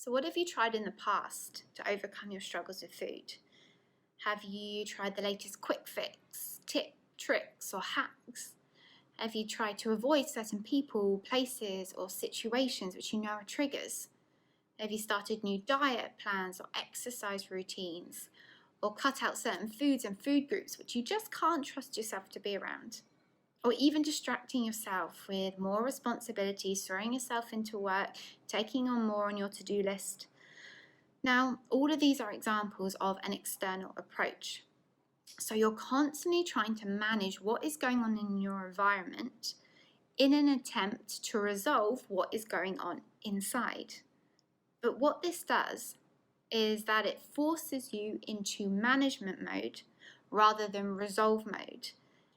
So what have you tried in the past to overcome your struggles with food? Have you tried the latest quick fix, tip, tricks, or hacks? Have you tried to avoid certain people, places, or situations which you know are triggers? Have you started new diet plans or exercise routines? Or cut out certain foods and food groups which you just can't trust yourself to be around? Or even distracting yourself with more responsibilities, throwing yourself into work, taking on more on your to-do list. Now, all of these are examples of an external approach. So you're constantly trying to manage what is going on in your environment in an attempt to resolve what is going on inside. But what this does is that it forces you into management mode rather than resolve mode.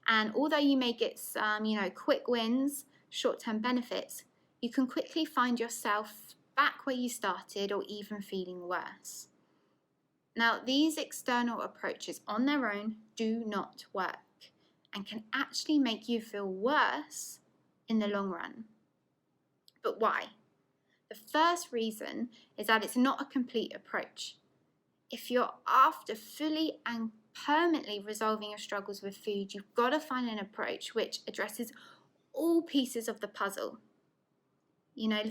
And although you may get some, quick wins, short-term benefits, you can quickly find yourself back where you started or even feeling worse. Now, these external approaches on their own do not work and can actually make you feel worse in the long run. But why? The first reason is that it's not a complete approach. If you're after fully and permanently resolving your struggles with food, you've got to find an approach which addresses all pieces of the puzzle.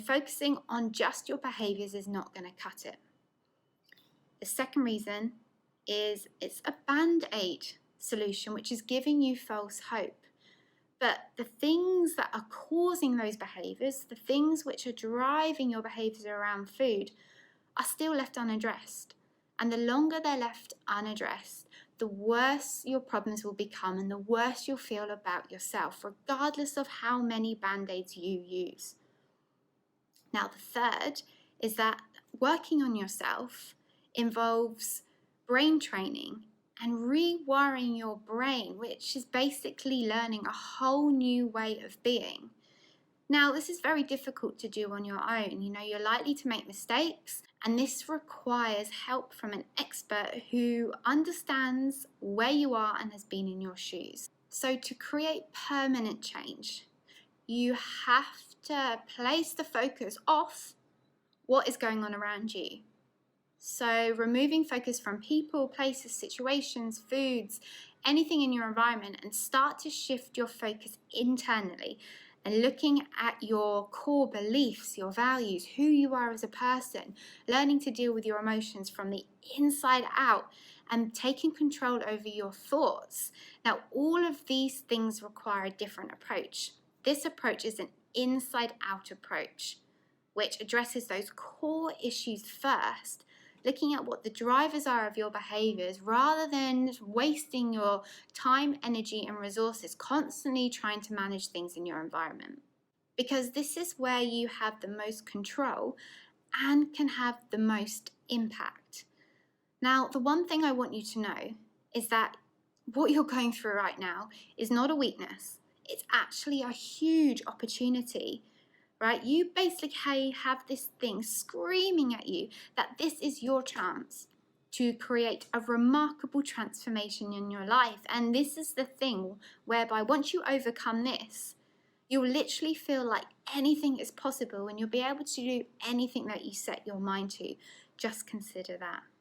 Focusing on just your behaviors is not going to cut it. The second reason is it's a band-aid solution which is giving you false hope. But the things that are causing those behaviors, the things which are driving your behaviors around food, are still left unaddressed. And the longer they're left unaddressed, the worse your problems will become and the worse you'll feel about yourself, regardless of how many band-aids you use. Now, the third is that working on yourself involves brain training and rewiring your brain, which is basically learning a whole new way of being. Now, this is very difficult to do on your own. You're likely to make mistakes, and this requires help from an expert who understands where you are and has been in your shoes. So to create permanent change, you have to place the focus off what is going on around you. So removing focus from people, places, situations, foods, anything in your environment, and start to shift your focus internally and looking at your core beliefs, your values, who you are as a person, learning to deal with your emotions from the inside out and taking control over your thoughts. Now, all of these things require a different approach. This approach is an inside-out approach, which addresses those core issues first, looking at what the drivers are of your behaviors rather than wasting your time, energy, and resources constantly trying to manage things in your environment. Because this is where you have the most control and can have the most impact. Now, the one thing I want you to know is that what you're going through right now is not a weakness. It's actually a huge opportunity. Right? You basically have this thing screaming at you that this is your chance to create a remarkable transformation in your life. And this is the thing whereby once you overcome this, you'll literally feel like anything is possible and you'll be able to do anything that you set your mind to. Just consider that.